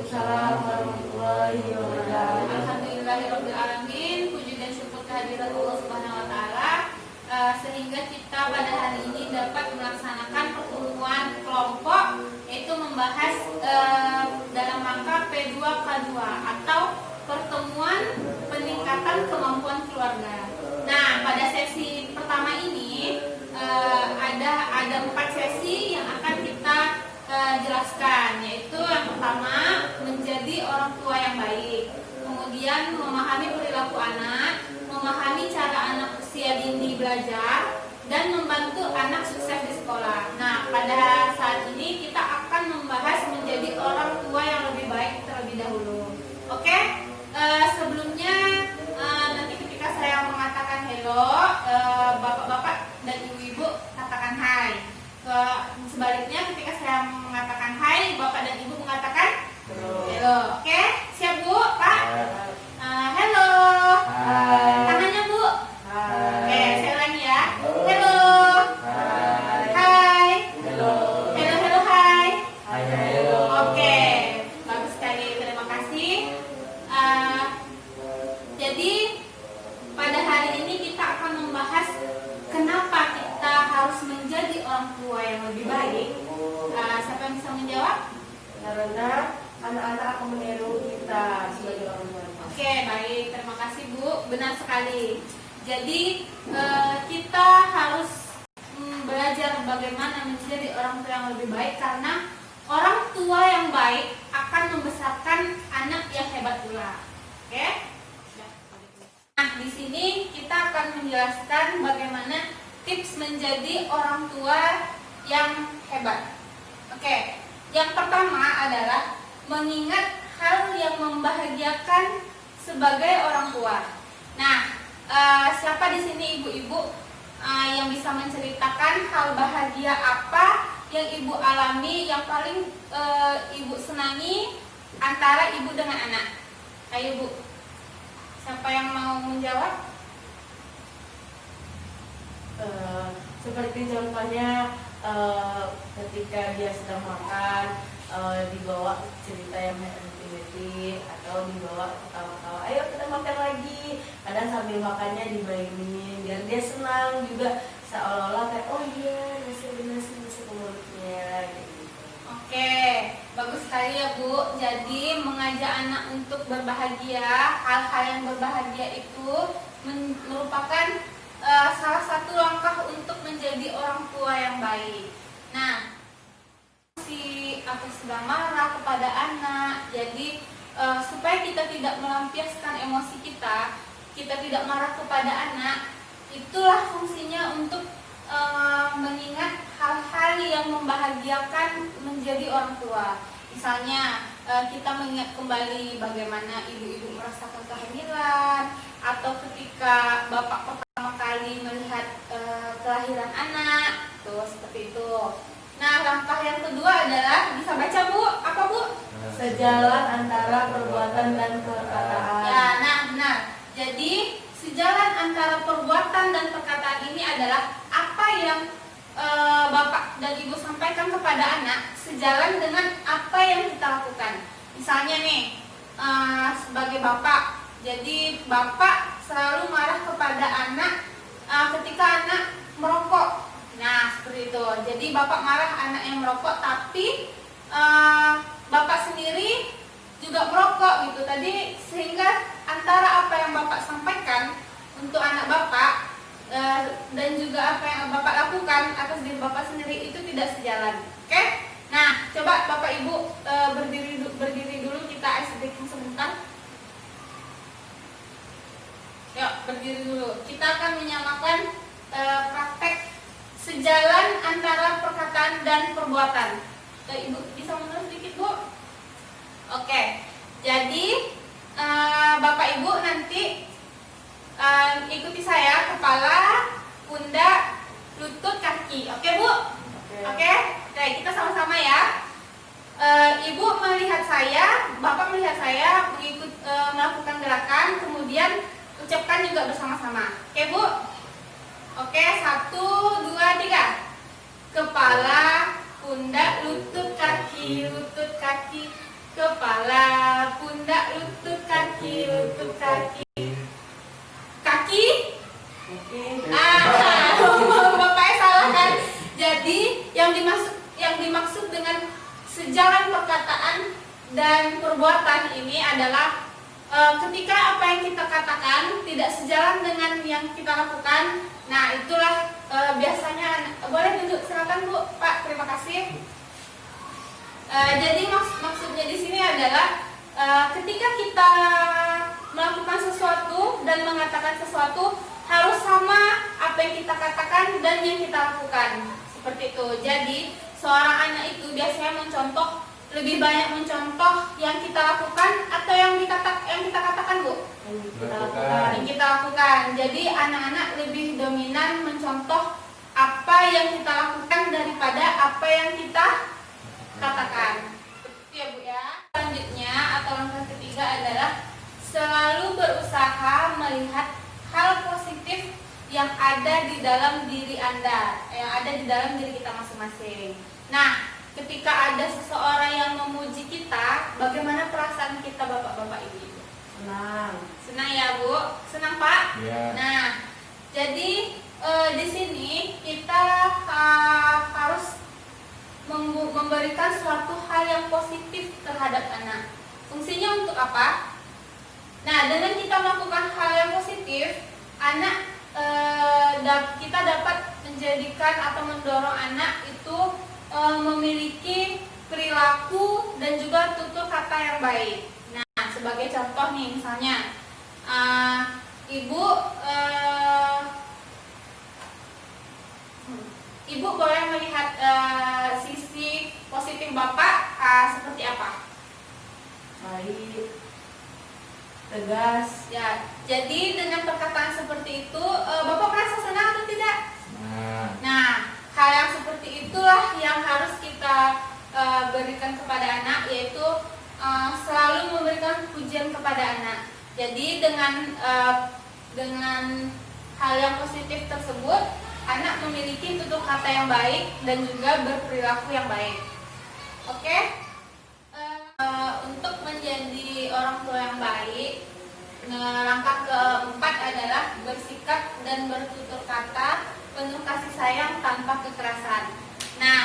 Waalaikumsalam warahmatullahi wabarakatuh. Alhamdulillahirabbil alamin, puji dan syukur kehadirat Allah Subhanahu wa taala, sehingga kita pada hari ini dapat melaksanakan pertemuan kelompok, yaitu membahas dalam rangka P2K2 atau pertemuan peningkatan kemampuan keluarga. Nah, pada sesi pertama ini ada 4 sesi yang akan kita jelaskan, yaitu yang pertama menjadi orang tua yang baik, kemudian memahami perilaku anak, memahami cara anak usia dini belajar, dan membantu anak sukses di sekolah. Nah, pada saat ini kita akan membahas menjadi orang tua yang lebih baik terlebih dahulu. Oke? Sebelumnya nanti ketika saya mengatakan hello, bapak-bapak dan ibu-ibu katakan hai. Sebaliknya ketika saya mengatakan hai, bapak dan ibu mengatakan hello. Oke? Siap Bu? Pak? Hello. Tangannya Bu? Oke, saya ulangi ya. Hello. Hai. Hello, hai. Oke, bagus sekali, terima kasih. Jadi pada hari ini kita akan membahas kenapa kita harus menjadi orang tua yang lebih baik. Siapa yang bisa menjawab? Karena anak-anak akan meniru kita sebagai orang tua. Oke, baik, terima kasih Bu, benar sekali. Jadi kita harus belajar bagaimana menjadi orang tua yang lebih baik, karena orang tua yang baik akan membesarkan anak yang hebat pula. Oke? Nah, di sini kita akan menjelaskan bagaimana tips menjadi orang tua yang hebat. Oke, yang pertama adalah mengingat hal yang membahagiakan sebagai orang tua. Nah, siapa di sini ibu-ibu yang bisa menceritakan hal bahagia apa yang ibu alami, yang paling ibu senangi antara ibu dengan anak? Ayo Bu, siapa yang mau menjawab? Seperti contohnya ketika dia sedang makan, dibawa cerita yang happy atau dibawa ketawa-tawa, ayo kita makan lagi. Kadang sambil makannya dimainin biar dia senang juga, seolah-olah kayak oh iya nasi ke mulutnya gitu. Oke, bagus sekali ya Bu. Jadi mengajak anak untuk berbahagia, hal-hal yang berbahagia itu merupakan salah satu langkah untuk menjadi orang tua yang baik. Nah, atau sedang marah kepada anak, jadi supaya kita tidak melampiaskan emosi kita tidak marah kepada anak, itulah fungsinya untuk mengingat hal-hal yang membahagiakan menjadi orang tua. Misalnya kita mengingat kembali bagaimana ibu-ibu merasakan kehamilan, atau ketika bapak pertama kali melihat kelahiran anak, tuh seperti itu. Nah, langkah yang kedua adalah, bisa baca Bu? Apa Bu? Sejalan antara perbuatan dan perkataan. Ya, nah benar. Jadi sejalan antara perbuatan dan perkataan ini adalah apa yang bapak dan ibu sampaikan kepada anak sejalan dengan apa yang kita lakukan. Misalnya nih, sebagai bapak, jadi bapak selalu marah kepada anak ketika anak merokok. Nah, seperti itu. Jadi bapak marah anak yang merokok, tapi bapak sendiri juga merokok gitu tadi, sehingga antara apa yang bapak sampaikan untuk anak bapak dan juga apa yang bapak lakukan atas diri bapak sendiri itu tidak sejalan. Oke? Nah, coba bapak ibu berdiri dulu, kita ice breaking sebentar. Yuk, berdiri dulu. Kita akan menyamakan praktek sejalan antara perkataan dan perbuatan. Ibu bisa mundur sedikit Bu? Oke. Jadi bapak ibu nanti ikuti saya, kepala, pundak, lutut, kaki. Oke Bu? Oke. Oke, kita sama-sama ya. Ibu melihat saya, bapak melihat saya, melakukan gerakan, kemudian ucapkan juga bersama-sama. Oke Bu? Oke, 1, 2, 3. Kepala, pundak, lutut, kaki, kepala, lutut kaki, lutut kaki. Kaki? Oke. Bapaknya salah kan? Jadi yang dimaksud dengan sejalan perkataan dan perbuatan ini adalah ketika apa yang kita katakan tidak sejalan dengan yang kita lakukan. Nah, itulah biasanya. Boleh duduk, silakan Bu, Pak. Terima kasih. Jadi maksudnya di sini adalah ketika kita melakukan sesuatu dan mengatakan sesuatu harus sama apa yang kita katakan dan yang kita lakukan. Seperti itu. Jadi seorang anak itu biasanya lebih banyak mencontoh yang kita lakukan atau yang kita katakan, Bu? Yang kita lakukan. Jadi anak-anak lebih dominan mencontoh apa yang kita lakukan daripada apa yang kita katakan. Betul ya, Bu ya. Selanjutnya atau langkah ketiga adalah selalu berusaha melihat hal positif yang ada di dalam diri Anda, yang ada di dalam diri kita masing-masing. Nah, ketika ada seseorang yang memuji kita, bagaimana perasaan kita, Bapak-bapak Ibu? Senang. Senang ya, Bu? Senang, Pak? Ya. Nah, jadi di sini kita harus memberikan suatu hal yang positif terhadap anak. Fungsinya untuk apa? Nah, dengan kita melakukan hal yang positif, kita dapat menjadikan atau mendorong anak itu memiliki perilaku dan juga tutur kata yang baik. Nah, sebagai contoh nih, misalnya Ibu boleh melihat sisi positif Bapak seperti apa? Baik. Tegas. Ya, jadi dengan perkataan seperti itu, Bapak merasa senang atau tidak? Nah, hal yang seperti itulah yang harus kita berikan kepada anak, yaitu selalu memberikan pujian kepada anak. Jadi dengan hal yang positif tersebut, anak memiliki tutur kata yang baik dan juga berperilaku yang baik. Oke? Untuk menjadi orang tua yang baik, langkah keempat adalah bersikap dan bertutur kata penuh kasih sayang tanpa kekerasan. Nah,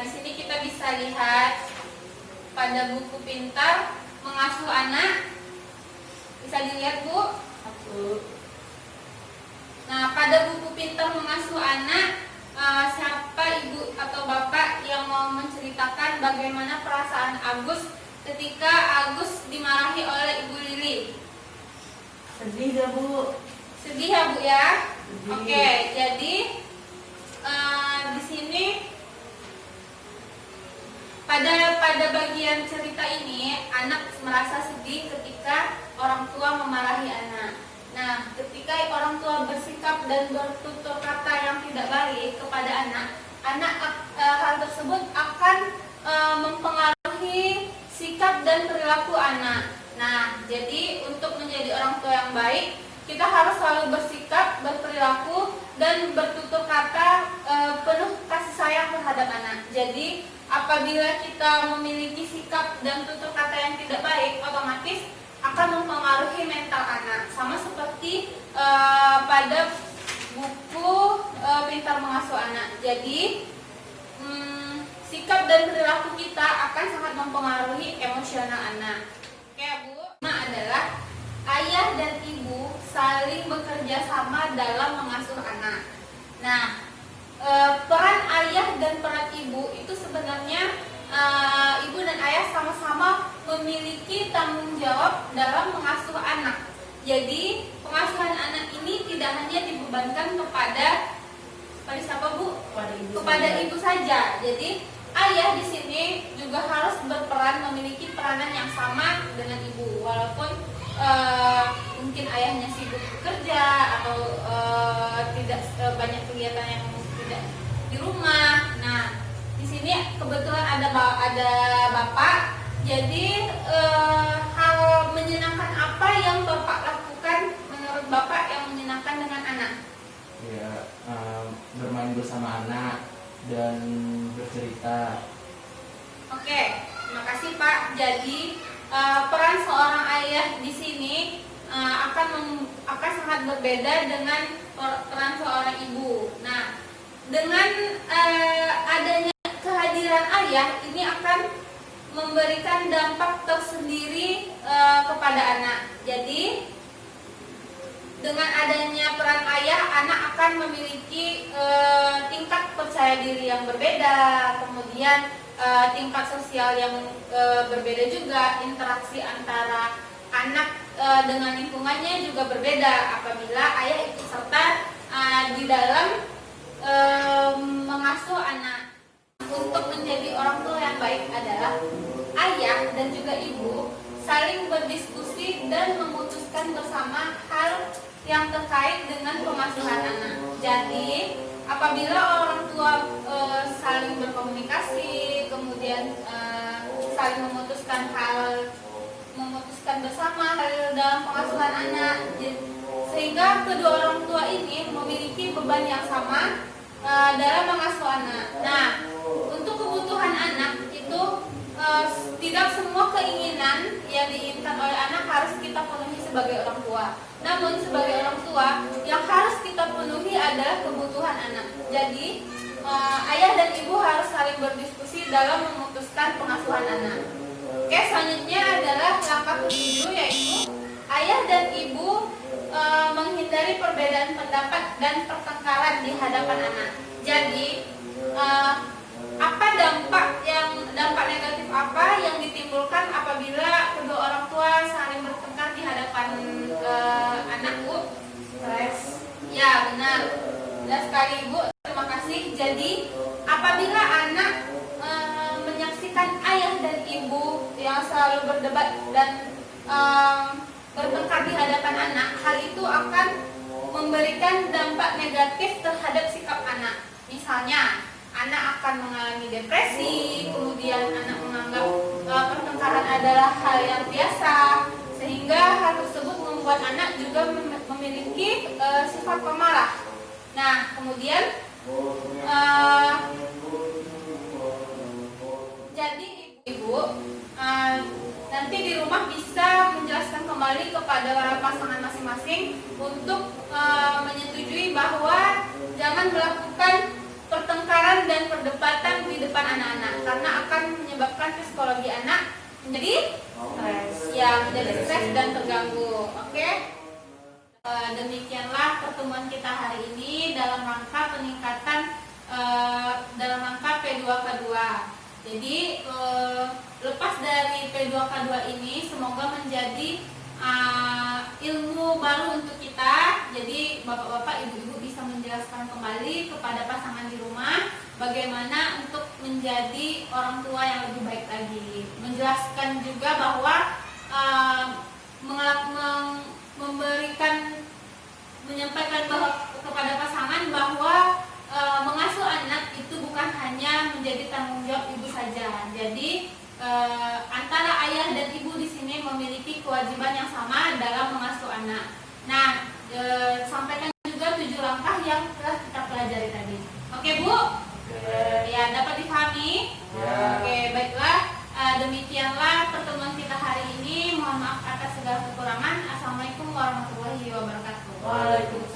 di sini kita bisa lihat pada buku Pintar Mengasuh Anak. Bisa dilihat, Bu? Satu. Nah, pada buku Pintar Mengasuh Anak, siapa ibu atau bapak yang mau menceritakan bagaimana perasaan Agus ketika Agus dimarahi oleh Ibu Lili? Sedih ya, Bu? Sedih ya, Bu ya? Sedih. Oke, jadi di sini pada bagian cerita ini anak merasa sedih ketika orang tua memarahi anak. Nah, ketika orang tua bersikap dan bertutur kata yang tidak baik kepada anak hal tersebut akan mempengaruhi sikap dan perilaku anak. Nah, jadi untuk menjadi orang tua yang baik, kita harus selalu bersikap, berperilaku, dan bertutur kata penuh kasih sayang terhadap anak. Jadi, apabila kita memiliki sikap dan tutur kata yang tidak baik, otomatis akan mempengaruhi mental anak. Sama seperti pada buku Pintar Mengasuh Anak. Jadi, sikap dan perilaku kita akan sangat mempengaruhi emosional anak. Oke, Bu. Adalah ayah dan ibu saling bekerja sama dalam mengasuh anak. Nah, peran ayah dan peran ibu itu sebenarnya ibu dan ayah sama-sama memiliki tanggung jawab dalam mengasuh anak. Jadi, pengasuhan anak ini tidak hanya dibebankan kepada siapa, Bu? Kepada ibu saja. Jadi, ayah di sini juga harus berperan, memiliki peranan yang sama dengan ibu, walaupun mungkin ayahnya sibuk bekerja atau tidak banyak kegiatan yang tidak di rumah. Nah, di sini kebetulan ada bapak. Jadi hal menyenangkan apa yang bapak lakukan menurut bapak yang menyenangkan dengan anak? Ya, bermain bersama anak dan bercerita. Oke, terima kasih Pak. Jadi peran seorang ayah di sini akan sangat berbeda dengan peran seorang ibu. Nah, dengan adanya kehadiran ayah ini akan memberikan dampak tersendiri kepada anak. Jadi dengan adanya peran ayah, anak akan memiliki tingkat percaya diri yang berbeda, kemudian tingkat sosial yang berbeda juga, interaksi antara anak dengan lingkungannya juga berbeda apabila ayah ikut serta di dalam mengasuh anak. Untuk menjadi orang tua yang baik adalah ayah dan juga ibu saling berdiskusi dan memutuskan bersama hal yang terkait dengan pengasuhan anak. Jadi apabila orang tua saling berkomunikasi, kemudian saling memutuskan bersama hal dalam pengasuhan anak, sehingga kedua orang tua ini memiliki beban yang sama dalam mengasuh anak. Nah, untuk kebutuhan anak itu tidak semua keinginan yang diinginkan oleh anak harus kita penuhi sebagai orang tua. Namun sebagai orang tua yang harus kita penuhi adalah kebutuhan anak. Jadi ayah dan ibu harus saling berdiskusi dalam memutuskan pengasuhan anak. Oke, selanjutnya adalah langkah ke-7, yaitu ayah dan ibu menghindari perbedaan pendapat dan pertengkaran di hadapan anak. Jadi apa dampak negatif apa yang ditimbulkan apabila kedua orang tua saling bertengkar di hadapan anak, Bu? Stres. Ya, benar. Dan sekali, Ibu, terima kasih. Jadi apabila anak menyaksikan ayah dan ibu yang selalu berdebat dan bertengkar di hadapan anak, hal itu akan memberikan dampak negatif terhadap sikap anak. Misalnya, anak akan mengalami depresi, kemudian anak menganggap pertengkaran adalah hal yang biasa, sehingga hal tersebut membuat anak juga memiliki sifat pemarah. Nah, kemudian jadi ibu nanti di rumah bisa menjelaskan kembali kepada pasangan masing-masing untuk menyetujui bahwa jangan melakukan pertengkaran dan perdebatan di depan anak-anak, karena akan menyebabkan psikologi anak menjadi stres dan terganggu. Oke? Demikianlah pertemuan kita hari ini dalam rangka peningkatan dalam rangka P2K2. Jadi lepas dari P2K2 ini semoga menjadi ilmu baru untuk kita. Jadi bapak-bapak, ibu-ibu bisa menjelaskan kembali kepada pasangan di rumah bagaimana untuk menjadi orang tua yang lebih baik lagi. Menjelaskan juga bahwa menyampaikan kepada pasangan bahwa mengasuh anak itu bukan hanya menjadi tanggung jawab ibu saja. Jadi antara ayah dan ibu di sini memiliki kewajiban yang sama dalam mengasuh anak. Nah, sampaikan juga 7 langkah yang telah kita pelajari tadi. Oke, Bu? Ya, dapat dipahami? Oke, baiklah. Demikianlah pertemuan kita hari ini. Mohon maaf atas segala kekurangan. Assalamualaikum warahmatullahi wabarakatuh. Waalaikumsalam.